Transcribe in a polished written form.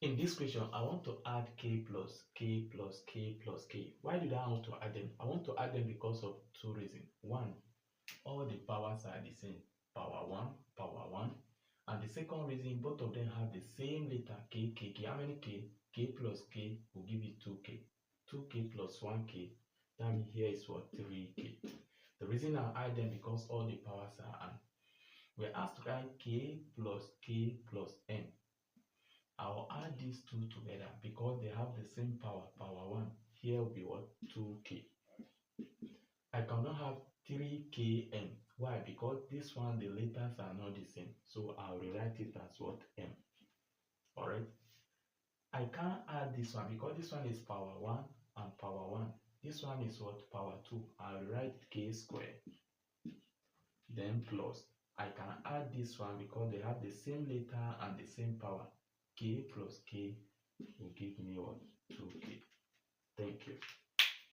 In this question, I want to add k plus k plus k plus k. Why did I want to add them? I want to add them because of two reasons. One, all the powers are the same. Power 1, power 1. And the second reason, both of them have the same letter k, k, k. How many k? K plus k will give you 2k. 2k plus 1k. That means here is what? 3k. The reason I add them because all the powers are n. We're asked to write k plus n. I'll add these two together because they have the same power, power 1. Here will be what? 2k. I cannot have 3kn. Why? Because this one, the letters are not the same. So I'll rewrite it as what? M. Alright? I can't add this one because this one is power 1 and power 1. This one is what? Power 2. I'll write k squared. Then plus. I can add this one because they have the same letter and the same power. K plus k will give me what? 2k. Thank you.